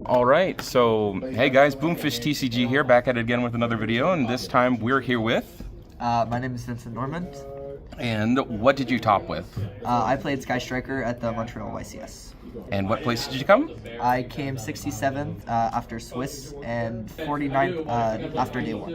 All right, so hey guys, Boomfish TCG here, back at it again with another video, and this time we're here with... My name is Vincent Normand. And what did you top with? I played Sky Striker at the Montreal YCS. And what place did you come? I came 67th after Swiss and 49th after day one.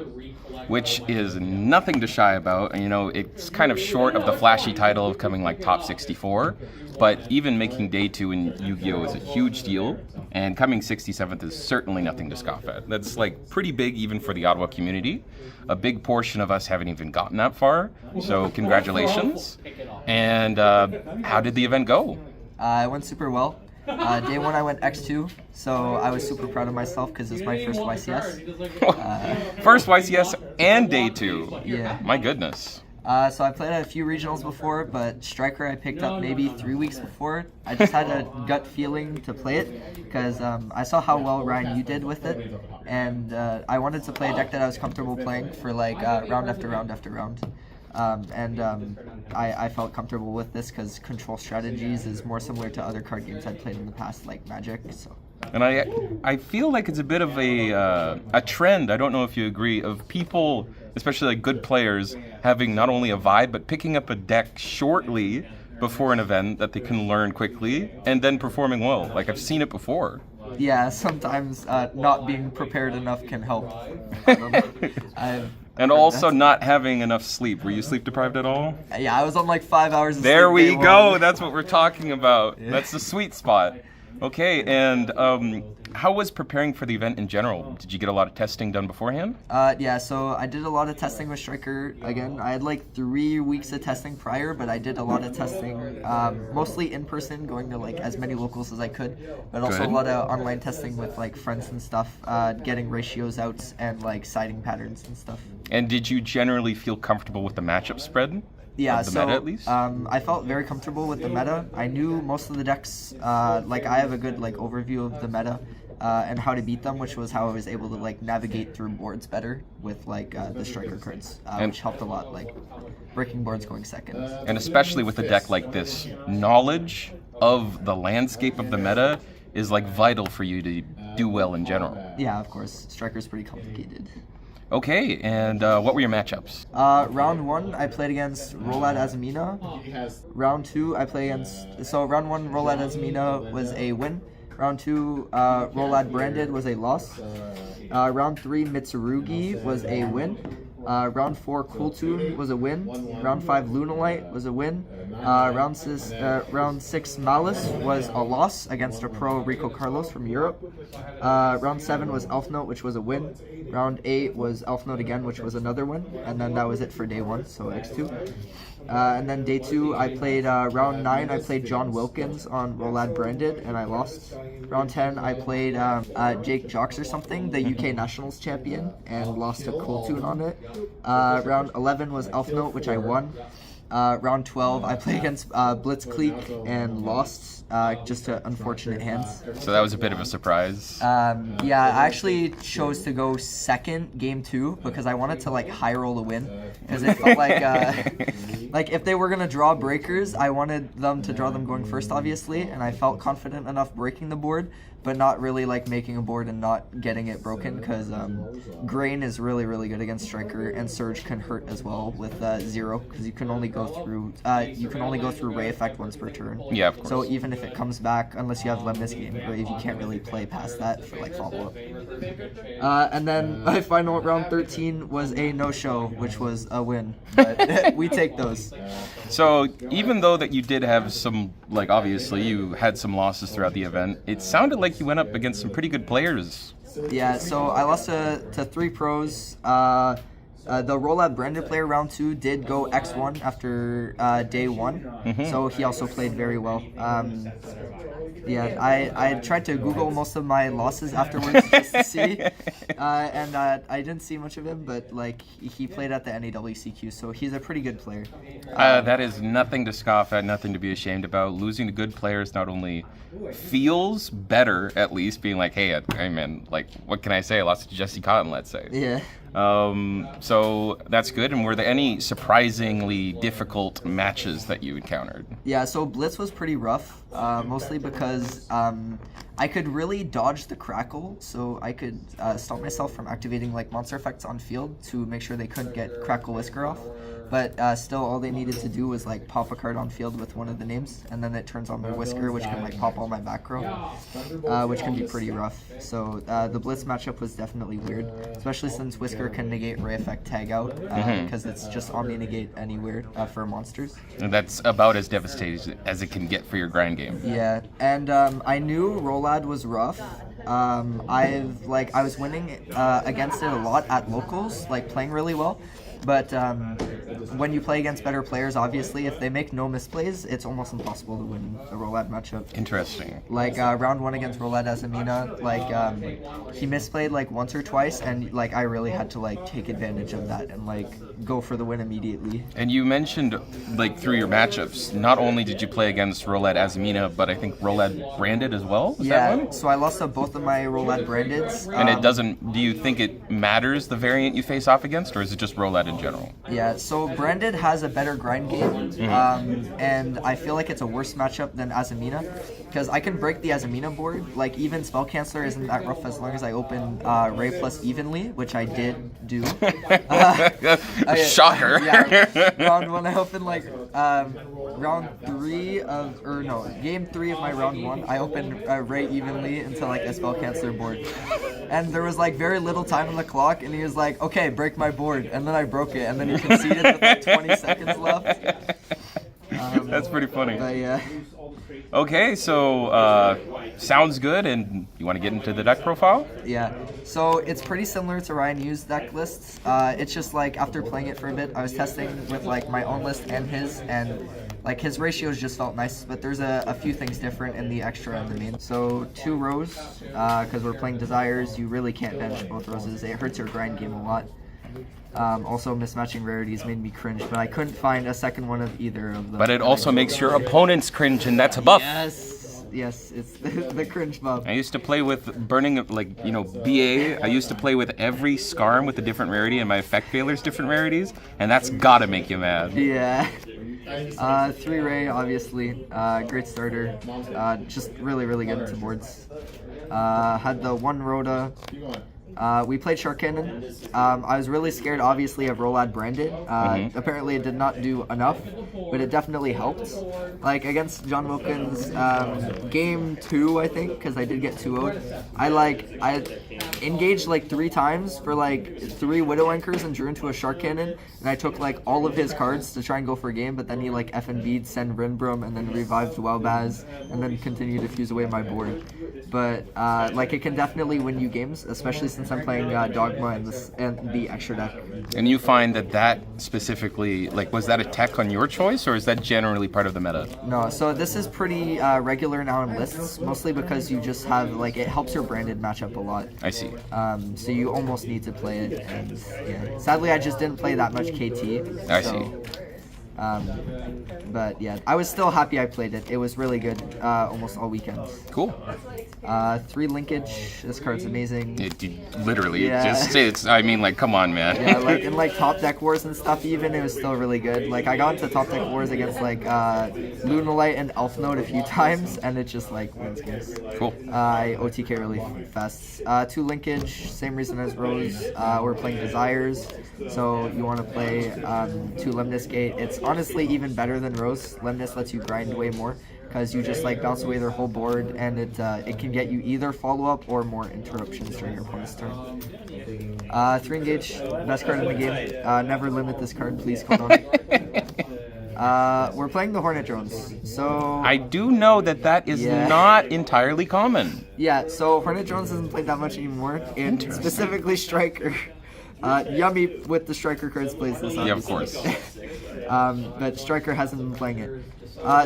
Which is nothing to shy about. You know, it's kind of short of the flashy title of coming like top 64, but even making day two in Yu-Gi-Oh! Is a huge deal, and coming 67th is certainly nothing to scoff at. That's like pretty big even for the Ottawa community. A big portion of us haven't even gotten that far, so congratulations. And how did the event go? It went super well. Day one I went X2, so I was super proud of myself because it's my first YCS. First YCS and day two. Yeah. My goodness. So I played at a few regionals before, but Striker I picked up maybe 3 weeks before. I just had a gut feeling to play it because I saw how well Ryan you did with it, and I wanted to play a deck that I was comfortable playing for like round after round after round. I felt comfortable with this because control strategies is more similar to other card games I'd played in the past, like Magic. So. And I feel like it's a bit of a trend, I don't know if you agree, of people, especially like good players, having not only a vibe, but picking up a deck shortly before an event that they can learn quickly, and then performing well. Like, I've seen it before. Yeah, sometimes not being prepared enough can help. And also not having enough sleep. Were you sleep deprived at all? Yeah, I was on like 5 hours of there sleep. We go. That's what we're talking about. Yeah. That's the sweet spot. Okay, and how was preparing for the event in general? Did you get a lot of testing done beforehand? Yeah, so I did a lot of testing with Striker. Again, I had like 3 weeks of testing prior, but I did a lot of testing, mostly in person, going to like as many locals as I could, but also a lot of online testing with like friends and stuff, getting ratios out and like siding patterns and stuff. And did you generally feel comfortable with the matchup spread? Yeah, the meta, at least? I felt very comfortable with the meta. I knew most of the decks, like I have a good like overview of the meta and how to beat them, which was how I was able to like navigate through boards better with like the Striker cards, which helped a lot, like breaking boards going second. And especially with a deck like this, knowledge of the landscape of the meta is like vital for you to do well in general. Yeah, of course. Striker's pretty complicated. Okay, and what were your matchups? Round 1, I played against Rolad Azamina. Round 2, I played against... So round 1, Rolad Azamina was a win. Round 2, Rolad Branded was a loss. Round 3, Mitsurugi was a win. Round 4, Cooltoon was a win. Round 5, Lunalite was a win. Round 6, Malice was a loss against a pro Rico Carlos from Europe. Round 7 was Elf Note, which was a win. Round 8 was Elf Note again, which was another win. And then that was it for day 1, so X2. And then day 2, I played round 9, I played John Wilkins on Rolad Branded, and I lost. Round 10, I played Jake Jocks or something, the UK Nationals champion, and lost to Cooltoon on it. Round 11 was Elf Note, which I won. Round 12, I played against Blitzkrieg and lost, just to unfortunate hands. So that was a bit of a surprise. Yeah, I actually chose to go second game 2 because I wanted to like high roll a win, because it felt like if they were gonna draw breakers, I wanted them to draw them going first, obviously, and I felt confident enough breaking the board, but not really like making a board and not getting it broken, because Grain is really good against Striker, and Surge can hurt as well with 0, because you can only go through Ray Effect once per turn. Yeah, of course. So even if it comes back, unless you have Lemnis Game Grave, you can't really play past that for like follow up. And then my final round 13 was a no-show, which was a win, but we take those. So even though that you did have some, like obviously you had some losses throughout the event, it sounded like you went up against some pretty good players. Yeah, so I lost to 3 pros. The Rolad Branded player round 2 did go X1 after day 1, so he also played very well. Yeah, I tried to Google most of my losses afterwards just to see, and I didn't see much of him, but like he played at the NAWCQ, so he's a pretty good player. That is nothing to scoff at, nothing to be ashamed about. Losing to good players not only feels better, at least, being like, hey, man, like, what can I say? I lost to Jesse Cotton, let's say. Yeah. So that's good. And were there any surprisingly difficult matches that you encountered? Yeah, so Blitz was pretty rough. mostly because I could really dodge the crackle, so I could stop myself from activating like monster effects on field to make sure they couldn't get Crackle Whisker off. But still, all they needed to do was like pop a card on field with one of the names, and then it turns on my Whisker, which can like pop all my back row, which can be pretty rough. So the Blitz matchup was definitely weird, especially since Whisker can negate Ray Effect Tag Out, because it's just Omni Negate anywhere for monsters. And that's about as devastating as it can get for your grind game. Yeah, and I knew Rolad was rough. I was winning against it a lot at locals, like playing really well. But when you play against better players, obviously, if they make no misplays, it's almost impossible to win a Rolad matchup. Interesting. Like round 1 against Rolad Azamina, like he misplayed like once or twice, and like I really had to like take advantage of that and like go for the win immediately. And you mentioned like through your matchups, not only did you play against Rolad Azamina, but I think Rolad Branded as well. Was that one? So I lost to both of my Rolad Brandeds. And it doesn't. Do you think it matters the variant you face off against, or is it just Rolad in general? Yeah, so Branded has a better grind game, and I feel like it's a worse matchup than Azamina, because I can break the Azamina board. Like, even Spell Canceller isn't that rough as long as I open Ray plus evenly, which I did do. Shocker. Yeah, round 1 I opened like game 3 of my round 1, I opened Ray evenly into like a Spell Canceller board. And there was like very little time on the clock, and he was like, okay, break my board. And then I broke it, and then he conceded with like 20 seconds left. That's pretty funny. But yeah. Okay, so sounds good, and you want to get into the deck profile? Yeah, so it's pretty similar to Ryan Yu's deck lists. It's just like after playing it for a bit, I was testing with like my own list and his, and like his ratios just felt nice, but there's a few things different in the extra and the main. So 2 rows, because we're playing Desires, you really can't bench both roses. It hurts your grind game a lot. Also, mismatching rarities made me cringe, but I couldn't find a second one of either of them. But it also makes your opponents cringe, and that's a buff. Yes, it's the cringe buff. I used to play with burning, like, BA. I used to play with every Scarm with a different rarity, and my effect failures different rarities, and that's gotta make you mad. Yeah. 3 Ray, obviously. Great starter. Just really, really good into boards. Had the 1 Rhoda. We played Shark Cannon. I was really scared, obviously, of Rolad Branded. Apparently, it did not do enough, but it definitely helped. Like, against John Wilkins, game 2, I think, because I did get 2-0'd. I engaged, like, 3 times for, like, 3 Widow Anchors and drew into a Shark Cannon, and I took, like, all of his cards to try and go for a game, but then he, like, FNB'd Send Rinbrum, and then revived Wowbaz, and then continued to fuse away my board. But, like, it can definitely win you games, especially since I'm playing Dogma and the extra deck. And you find that specifically, like, was that a tech on your choice, or is that generally part of the meta? No, so this is pretty regular now in lists, mostly because you just have, like, it helps your branded matchup a lot. I see. So you almost need to play it, and yeah. Sadly, I just didn't play that much KT. I see. But yeah, I was still happy I played it. It was really good almost all weekend. Cool. 3 Linkage. This card's amazing. Literally, Yeah. I mean, like, come on, man. Yeah, like in like top deck wars and stuff, even it was still really good. Like I got into top deck wars against like Lunalite and Elf Node a few times, and it just like wins games. Cool. I OTK really fast. 2 Linkage, same reason as Rose. We're playing Desires, so you want to play 2 Lemnis Gate. It's honestly even better than Rose. Lemnis lets you grind way more, because you just like bounce away their whole board, and it can get you either follow-up or more interruptions during your opponent's turn. 3 Engage, best card in the game. Never limit this card, please, hold on. We're playing the Hornet Drones, so... I do know that is not entirely common. Yeah, so Hornet Drones isn't played that much anymore, and specifically Striker. Yummy with the Striker cards plays this, obviously. Yeah, of course. But Striker hasn't been playing it.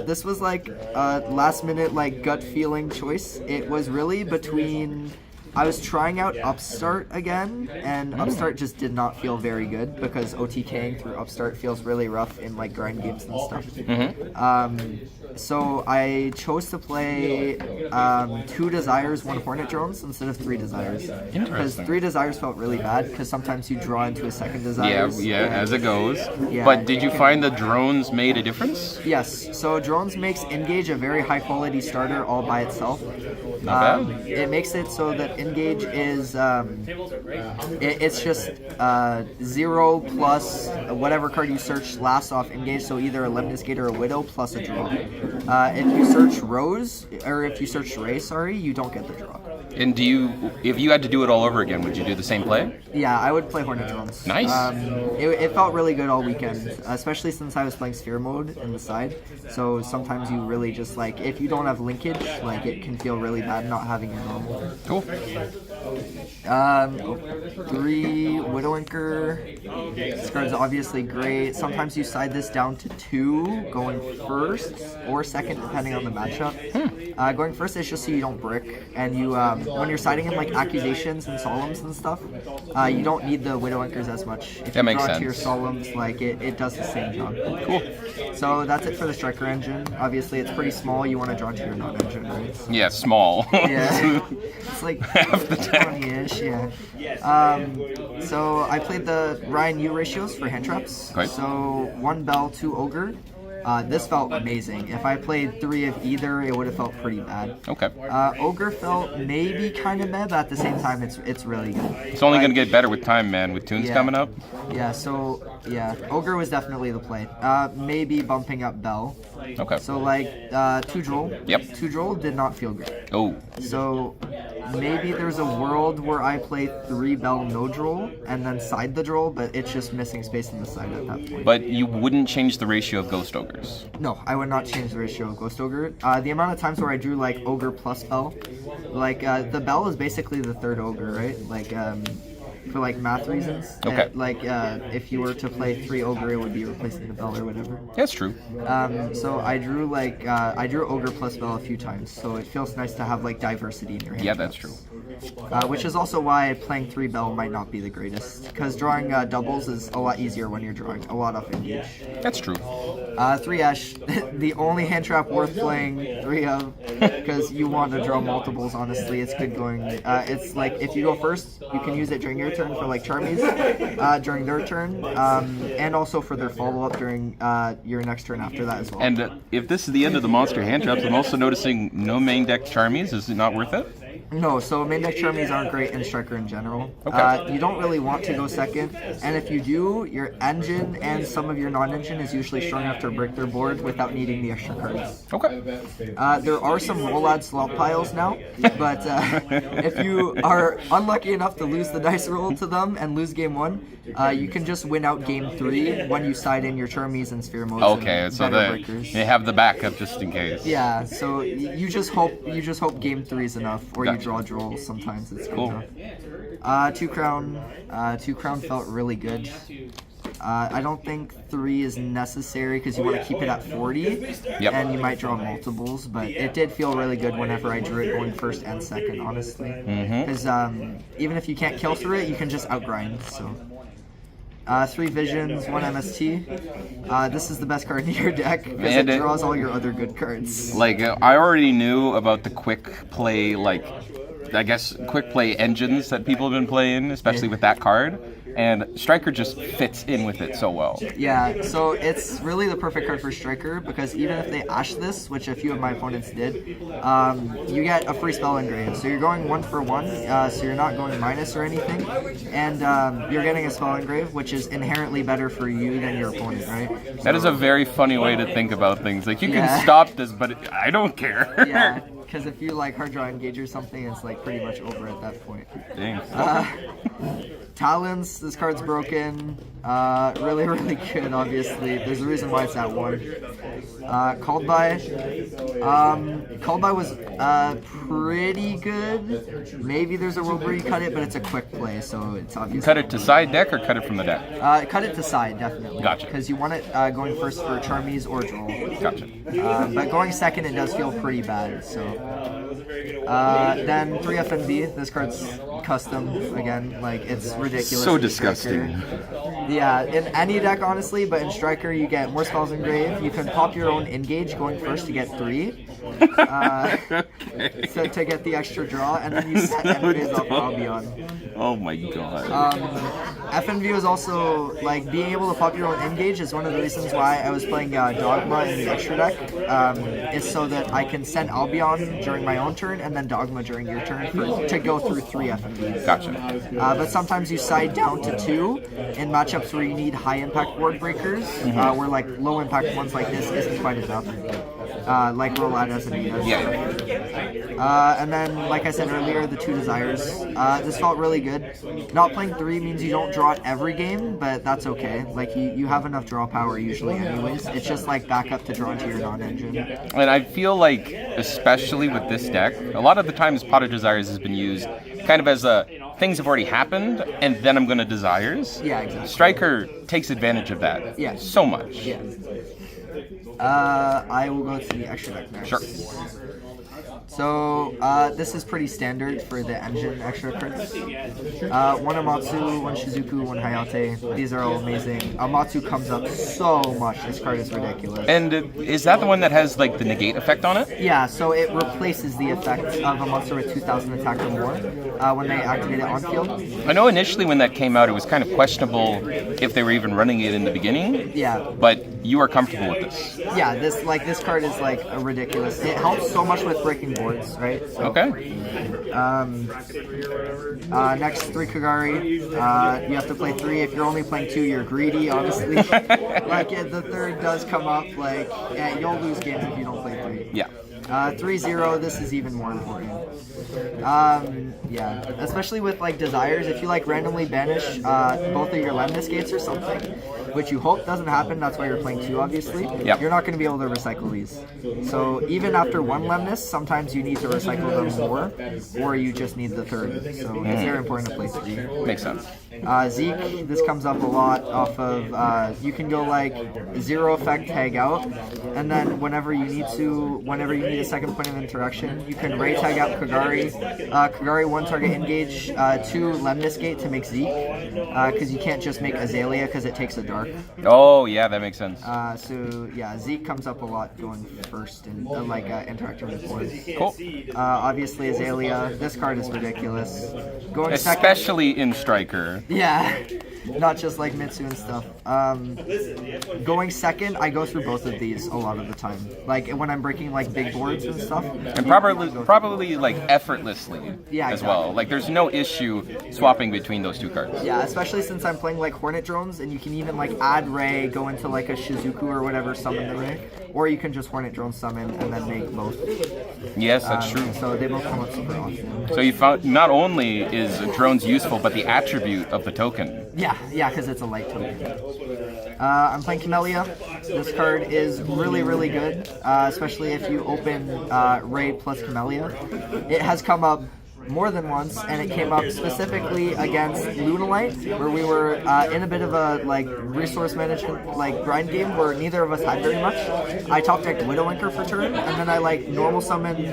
This was like a last minute like gut feeling choice. It was really between I was trying out Upstart again, and Upstart just did not feel very good because OTKing through Upstart feels really rough in like grind games and stuff. So I chose to play 2 Desires, 1 Hornet Drones instead of 3 Desires. Because 3 Desires felt really bad because sometimes you draw into a second Desire. Yeah, as it goes. Yeah, but did you find the drones made a difference? Yes. So drones makes Engage a very high quality starter all by itself. Not bad. It makes it so that Engage is it's just 0 plus whatever card you search last off Engage. So either a Lemnis Gate or a Widow plus a draw. If you search Rose or if you search Ray, sorry, you don't get the draw. And if you had to do it all over again, would you do the same play? Yeah, I would play Hornet Drones. Nice. It felt really good all weekend, especially since I was playing Sphere mode in the side. So sometimes you really just like, if you don't have linkage, like it can feel really bad not having your normal. Cool. 3 Widowinker. This card's obviously great. Sometimes you side this down to 2, going first or second depending on the matchup. Going first is just so you don't brick, and you when you're siding in like Accusations and Solemns and stuff, you don't need the Widowwinkers as much. If that you makes draw sense. to your Solemns, like it does the same job. Cool. So that's it for the Striker engine. Obviously it's pretty small, you want to draw to your non-engine, right? Yeah, small. Yeah. It's like half the deck. 20-ish, yeah. So I played the Ryan U ratios for hand traps. Right. So 1 Bell, 2 Ogre. This felt amazing. If I played 3 of either, it would have felt pretty bad. Okay. Ogre felt maybe kind of bad, but at the same time, it's really good. It's only going to get better with time, man, with tunes coming up. Yeah, so, yeah, Ogre was definitely the play. Maybe bumping up Bell. Okay. So, like, 2 Droll. Yep. 2 Droll did not feel great. Oh. So, maybe there's a world where I play 3 Bell, no Droll, and then side the Droll, but it's just missing space in the side at that point. But you wouldn't change the ratio of Ghost Ogres. No, I would not change the ratio of Ghost Ogre. The amount of times where I drew like Ogre plus Bell, like the Bell is basically the 3rd Ogre, right? Like for like math reasons. Okay. If you were to play 3 Ogre, it would be replacing the Bell or whatever. That's true. So I drew Ogre plus Bell a few times, so it feels nice to have like diversity in your hand. Yeah, that's true. Which is also why playing 3 Bell might not be the greatest, because drawing doubles is a lot easier when you're drawing a lot off Engage. That's true. 3 Ash, the only hand trap worth playing 3 of, because you want to draw multiples, honestly. It's good going. It's like, if you go first, you can use it during your turn for like Charmies, during their turn, and also for their follow-up during your next turn after that as well. And if this is the end of the monster hand traps, I'm also noticing no main deck Charmies. Is it not worth it? No, so main deck Charmies aren't great in Striker in general. Okay. You don't really want to go second, and if you do, your engine and some of your non-engine is usually strong enough to break their board without needing the extra cards. Okay. There are some Rollad slot piles now, but if you are unlucky enough to lose the dice roll to them and lose game 1, you can just win out game 3 when you side in your Charmies and Sphere modes. Okay, and so better breakers. they have the backup just in case. Yeah, so you just hope game 3 is enough, or you draw Droll. Sometimes it's good Cool. enough. 2 Crown felt really good. I don't think 3 is necessary because you want to keep it at 40, and you might draw multiples, but it did feel really good whenever I drew it going first and second, honestly. Because even if you can't kill through it, you can just outgrind. So 3 Visions, 1 MST. This is the best card in your deck because it draws all your other good cards. Like, I already knew about the quick play, like, I guess, quick play engines that people have been playing, especially with that card. And Striker just fits in with it so well. Yeah, so it's really the perfect card for Striker because even if they Ash this, which a few of my opponents did, you get a free spell engrave. So you're going 1 for 1, so you're not going minus or anything. And you're getting a spell engrave, which is inherently better for you than your opponent, right? That is a very funny way to think about things. Like, you can stop this, but I don't care. Yeah, because if you like hard draw engage or something, it's like pretty much over at that point. Dang. Talons, this card's broken. Really, really good, obviously. There's a reason why it's at 1. Called by. Called by was pretty good. Maybe there's a world where you cut it, but it's a quick play, so it's obviously. Cut it to side deck or cut it from the deck? Cut it to side, definitely. Gotcha. Because you want it going first for Charmies or Droll. Gotcha. But going second, it does feel pretty bad, so. Then 3 FNV. This card's custom again. Like, it's ridiculous. So in disgusting. Striker. Yeah, in any deck honestly, but in Striker you get more spells engraved. You can pop your own engage going first to get 3. So to get the extra draw, and then you set enemies off Albion. Oh my god. FNV is also, like, being able to pop your own engage is one of the reasons why I was playing Dogma in the extra deck. Is so that I can send Albion during my own turn and then Dogma during your turn to go through 3 FNVs. Gotcha. But sometimes you side down to 2 in matchups where you need high impact board breakers, where like low impact ones like this isn't quite enough. Like Rolad as an Enos. Yeah. And then, like I said earlier, the 2 desires. This felt really good. Not playing 3 means you don't draw it every game, but that's okay. Like, you have enough draw power usually anyways. It's just like backup to draw into your non-engine. And I feel like, especially with this deck, a lot of the times Pot of Desires has been used kind of as a things have already happened, and then I'm going to Desires. Yeah, exactly. Striker takes advantage of that. Yeah. So much. Yeah. I will go to the extra deck next. Sure. So, this is pretty standard for the engine extra cards. 1 Amatsu, 1 Shizuku, 1 Hayate. These are all amazing. Amatsu comes up so much. This card is ridiculous. And is that the one that has like the negate effect on it? Yeah, so it replaces the effect of a monster with 2,000 attack or more when they activate it on field. I know initially when that came out, it was kind of questionable if they were even running it in the beginning. Yeah. But you are comfortable with this. Yeah, this card is like a ridiculous. It helps so much with breaking boards, right? So, Okay. Next, 3 Kagari. You have to play 3. If you're only playing 2, you're greedy, honestly. Like, the 3rd does come up. Like, you'll lose games if you don't play 3. Yeah. 3-0, this is even more important. Yeah, especially with like desires, if you like randomly banish both of your Lemnis gates or something, which you hope doesn't happen, that's why you're playing 2 obviously, Yep. You're not going to be able to recycle these. So even after 1 Lemnis, sometimes you need to recycle them more, or you just need the 3rd. So it's very important to play 3. Makes sense. Zeke, this comes up a lot off of, you can go like 0 effect tag out, and then whenever you need a second point of interaction, you can Ray tag out Kagari. Kagari 1 target engage, 2 Lemnis gate to make Zeke, because you can't just make Azalea because it takes a dark. Oh yeah, that makes sense. So yeah, Zeke comes up a lot going first and interacting with boards. Cool. Obviously Azalea, this card is ridiculous. Going second. Especially in Striker. Yeah, not just like Mitsu and stuff. Going second, I go through both of these a lot of the time. Like when I'm breaking like big boards and stuff. And probably like effortlessly Yeah, as exactly. well. Like there's no issue swapping between those 2 cards. Yeah, especially since I'm playing like Hornet Drones, and you can even like add Ray, go into like a Shizuku or whatever, summon the Ray, or you can just Hornet Drone summon and then make both. Yes, that's true. So they both come up super often. So you found not only is drones useful, but the attribute of the token. Yeah, because it's a light token. I'm playing Camellia. This card is really, really good, especially if you open Ray plus Camellia. It has come up more than once, and it came up specifically against Lunalite, where we were in a bit of a like resource management like grind game where neither of us had very much. I top decked Widowinker for turn, and then I like normal summoned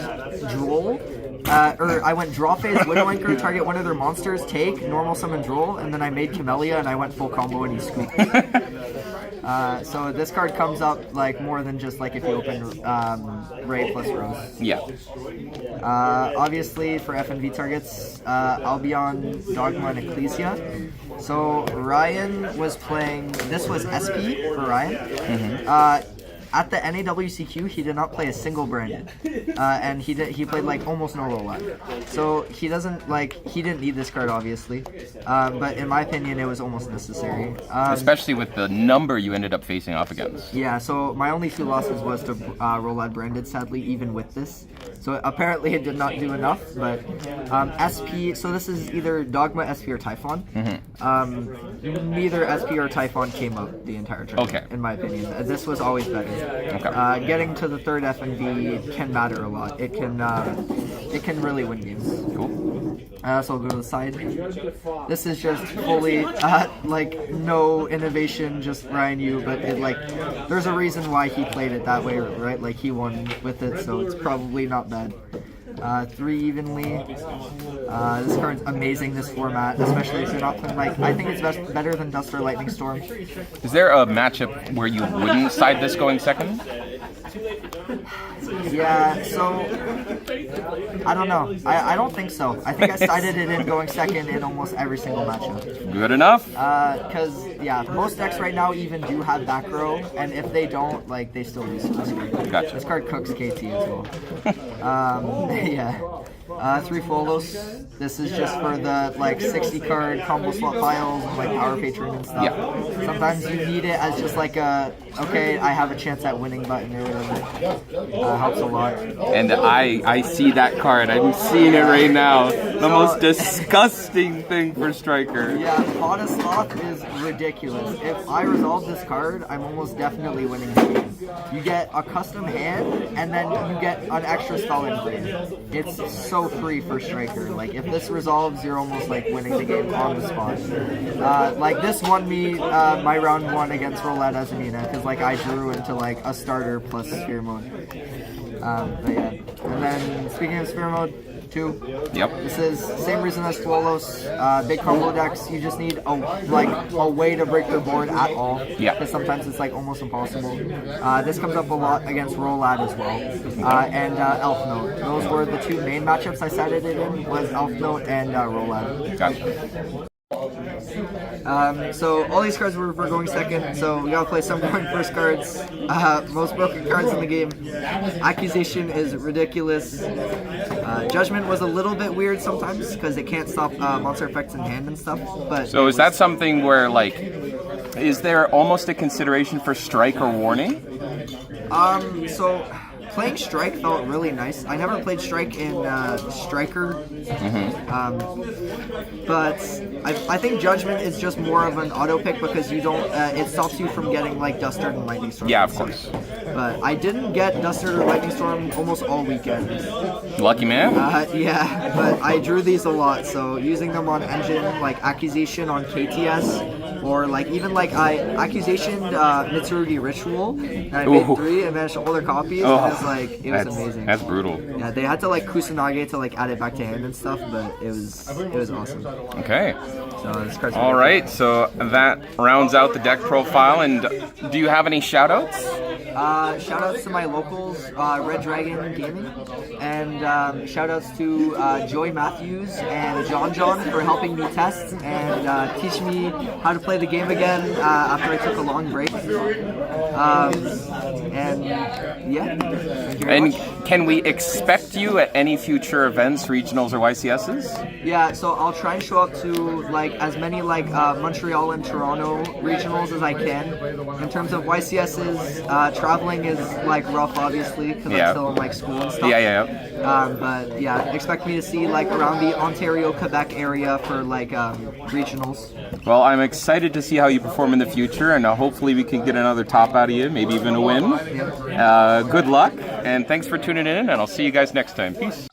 Droll. Or I went draw phase, Widowinker, target one of their monsters, take, normal summon Droll, and then I made Camellia and I went full combo and he scooped. So this card comes up like more than just like if you open Ray plus Rose. Yeah. Obviously for FNV targets, Albion, Dogma, and Ecclesia. So Ryan was playing, this was SP for Ryan. At the NAWCQ, he did not play a single branded, and he played like almost no rollout. So he didn't need this card obviously, but in my opinion, it was almost necessary. Especially with the number you ended up facing off against. Yeah, so my only 2 losses was to rollout branded, sadly, even with this. So apparently it did not do enough, but SP, so this is either Dogma, SP, or Typhon. Neither SP or Typhon came up the entire tournament, in my opinion. This was always better. Okay. Getting to the 3rd FNV can matter a lot. It can really win games. Cool. So I'll go to the side. This is just fully like no innovation, just Ryan Yu, but it like there's a reason why he played it that way, right? Like he won with it, so it's probably not bad. 3 evenly. This card's amazing this format, especially if you're not playing like. I think it's better than Duster Lightning Storm. Is there a matchup where you wouldn't side this going second? Yeah, so I don't know. I don't think so. I think I sided it in going second in almost every single matchup. Good enough. Because yeah, most decks right now even do have back row, and if they don't, like they still lose to this card. Gotcha. This card cooks KT as well. Yeah. 3 Folos. This is just for the like 60 card combo slot files and like Power Patron and stuff. Yeah. Sometimes you need it as just like a okay, I have a chance at winning button or whatever. Helps a lot. And I see that card. I'm seeing it right now. The most disgusting thing for Striker. Yeah, Potus Sloth is ridiculous. If I resolve this card, I'm almost definitely winning the game. You get a custom hand, and then you get an extra spell in frame. It's so free for Striker. Like, if this resolves, you're almost like winning the game on the spot. Like, this won me my round 1 against Roulette Azamina, because like I drew into like a starter plus Sphere Mode. But yeah. And then, speaking of Sphere Mode, 2. Yep. This is same reason as Tuolos. Big combo decks. You just need a way to break their board at all. Yeah. Because sometimes it's like almost impossible. This comes up a lot against Rolad as well, and Elf Note. Those were the 2 main matchups I sided it in. Was Elf Note and Rolad. Gotcha. So all these cards were for going second, so we gotta play some going first cards. Most broken cards in the game. Accusation is ridiculous. Judgment was a little bit weird sometimes because it can't stop monster effects in hand and stuff. But So is that something where like, is there almost a consideration for strike or warning? So playing Strike felt really nice. I never played Strike in Striker, but I think Judgment is just more of an auto pick because you don't. It stops you from getting like Duster and Lightning Storm. Yeah, of course. But I didn't get Duster or Lightning Storm almost all weekend. Lucky man. Yeah, but I drew these a lot, so using them on Engine, like Accusation on KTS, or like even like I Accusationed Mitsurugi Ritual, and I made 3 and managed to hold their copies, and it was amazing. That's brutal. Yeah, they had to like Kusanage to like add it back to hand and stuff, but it was awesome. Okay. So this card's All right, so that rounds out the deck profile. And do you have any shout-outs? Shoutouts to my locals, Red Dragon Gaming, and shoutouts to Joey Matthews and John for helping me test and teach me how to play the game again after I took a long break. And yeah, thank you very much. Can we expect you at any future events, regionals or YCSs? Yeah, so I'll try and show up to like as many like Montreal and Toronto regionals as I can. In terms of YCSs, traveling is like rough, obviously, because I'm still in like school and stuff. But yeah, expect me to see like around the Ontario, Quebec area for like regionals. Well, I'm excited to see how you perform in the future, and hopefully we can get another top out of you, maybe even a win. Good luck, and thanks for tuning in, and I'll see you guys next time. Peace.